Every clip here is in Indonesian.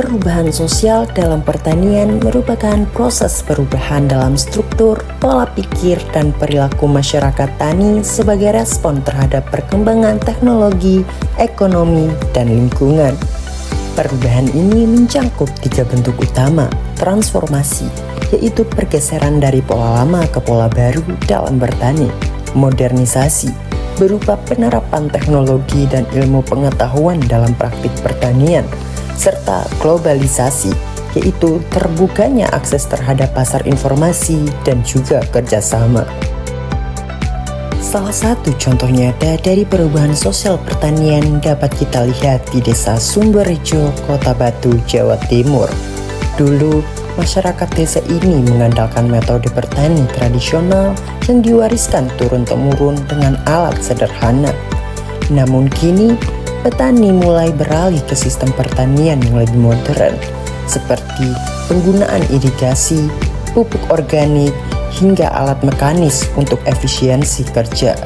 Perubahan sosial dalam pertanian merupakan proses perubahan dalam struktur, pola pikir, dan perilaku masyarakat tani sebagai respon terhadap perkembangan teknologi, ekonomi, dan lingkungan. Perubahan ini mencakup 3 bentuk utama transformasi, yaitu pergeseran dari pola lama ke pola baru dalam bertani, modernisasi, berupa penerapan teknologi dan ilmu pengetahuan dalam praktik pertanian, serta globalisasi, yaitu terbukanya akses terhadap pasar informasi dan juga kerjasama. Salah satu contoh nyata dari perubahan sosial pertanian dapat kita lihat di Desa Sumberrejo, Kota Batu, Jawa Timur. Dulu, masyarakat desa ini mengandalkan metode bertani tradisional yang diwariskan turun-temurun dengan alat sederhana. Namun kini, petani mulai beralih ke sistem pertanian yang lebih modern, seperti penggunaan irigasi, pupuk organik, hingga alat mekanis untuk efisiensi kerja.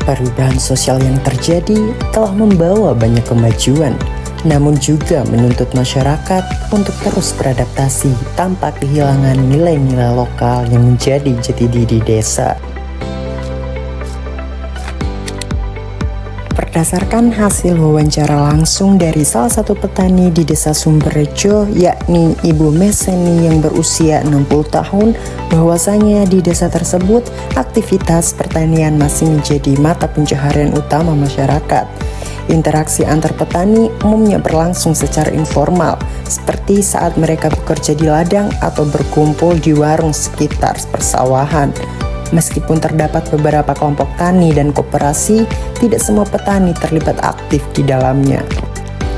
Perubahan sosial yang terjadi telah membawa banyak kemajuan, namun juga menuntut masyarakat untuk terus beradaptasi tanpa kehilangan nilai-nilai lokal yang menjadi jati diri desa. Berdasarkan hasil wawancara langsung dari salah satu petani di Desa Sumberrejo, yakni Ibu Meseni yang berusia 60 tahun, bahwasanya di desa tersebut aktivitas pertanian masih menjadi mata pencaharian utama masyarakat. Interaksi antar petani umumnya berlangsung secara informal, seperti saat mereka bekerja di ladang atau berkumpul di warung sekitar persawahan. Meskipun terdapat beberapa kelompok tani dan koperasi, tidak semua petani terlibat aktif di dalamnya.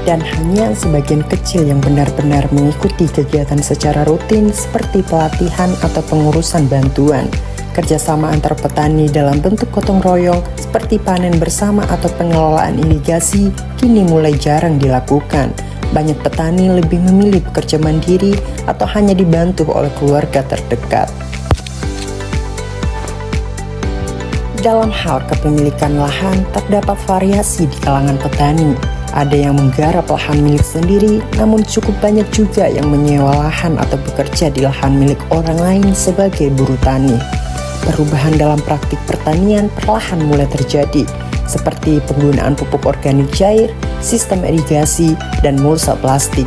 Dan hanya sebagian kecil yang benar-benar mengikuti kegiatan secara rutin seperti pelatihan atau pengurusan bantuan. Kerjasama antar petani dalam bentuk gotong royong seperti panen bersama atau pengelolaan irigasi kini mulai jarang dilakukan. Banyak petani lebih memilih bekerja mandiri atau hanya dibantu oleh keluarga terdekat. Dalam hal kepemilikan lahan, terdapat variasi di kalangan petani. Ada yang menggarap lahan milik sendiri, namun cukup banyak juga yang menyewa lahan atau bekerja di lahan milik orang lain sebagai buruh tani. Perubahan dalam praktik pertanian perlahan mulai terjadi, seperti penggunaan pupuk organik cair, sistem irigasi, dan mulsa plastik.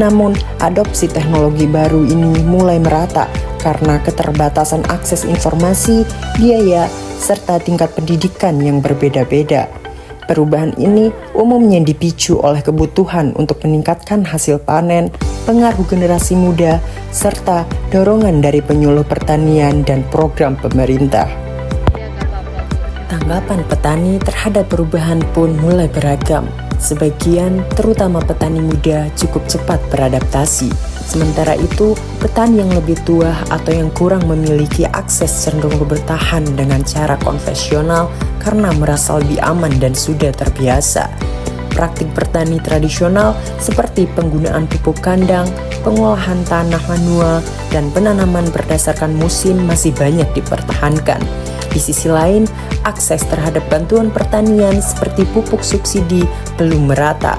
Namun, adopsi teknologi baru ini mulai merata karena keterbatasan akses informasi, biaya, serta tingkat pendidikan yang berbeda-beda. Perubahan ini umumnya dipicu oleh kebutuhan untuk meningkatkan hasil panen, pengaruh generasi muda, serta dorongan dari penyuluh pertanian dan program pemerintah. Tanggapan petani terhadap perubahan pun mulai beragam. Sebagian, terutama petani muda, cukup cepat beradaptasi. Sementara itu, petani yang lebih tua atau yang kurang memiliki akses cenderung bertahan dengan cara konvensional karena merasa lebih aman dan sudah terbiasa. Praktik bertani tradisional seperti penggunaan pupuk kandang, pengolahan tanah manual, dan penanaman berdasarkan musim masih banyak dipertahankan. Di sisi lain, akses terhadap bantuan pertanian seperti pupuk subsidi belum merata.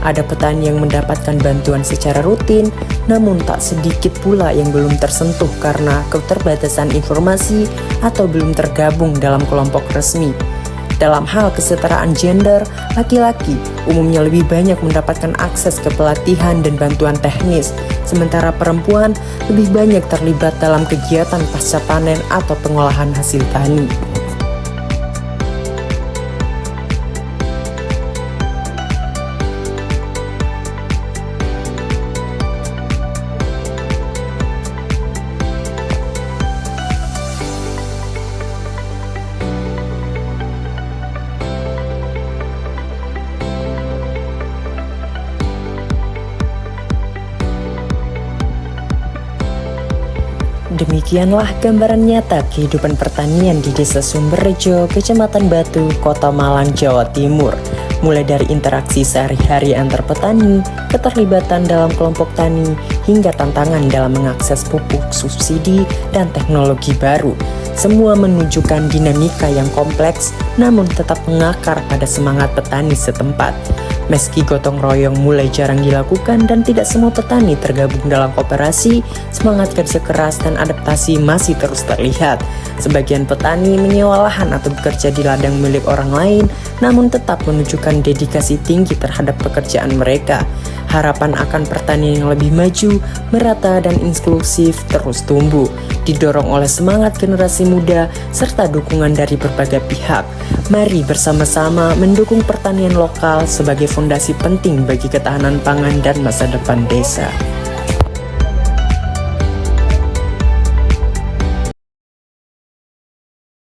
Ada petani yang mendapatkan bantuan secara rutin, namun tak sedikit pula yang belum tersentuh karena keterbatasan informasi atau belum tergabung dalam kelompok resmi. Dalam hal kesetaraan gender, laki-laki umumnya lebih banyak mendapatkan akses ke pelatihan dan bantuan teknis, sementara perempuan lebih banyak terlibat dalam kegiatan pasca panen atau pengolahan hasil tani. Demikianlah gambaran nyata kehidupan pertanian di Desa Sumberrejo, Kecamatan Batu, Kota Malang, Jawa Timur. Mulai dari interaksi sehari-hari antar petani, keterlibatan dalam kelompok tani, hingga tantangan dalam mengakses pupuk subsidi dan teknologi baru. Semua menunjukkan dinamika yang kompleks, namun tetap mengakar pada semangat petani setempat. Meski gotong royong mulai jarang dilakukan dan tidak semua petani tergabung dalam koperasi, semangat kerja keras dan adaptasi masih terus terlihat. Sebagian petani menyewa lahan atau bekerja di ladang milik orang lain, namun tetap menunjukkan dedikasi tinggi terhadap pekerjaan mereka. Harapan akan pertanian yang lebih maju, merata, dan inklusif terus tumbuh, didorong oleh semangat generasi muda serta dukungan dari berbagai pihak. Mari bersama-sama mendukung pertanian lokal sebagai fondasi penting bagi ketahanan pangan dan masa depan desa.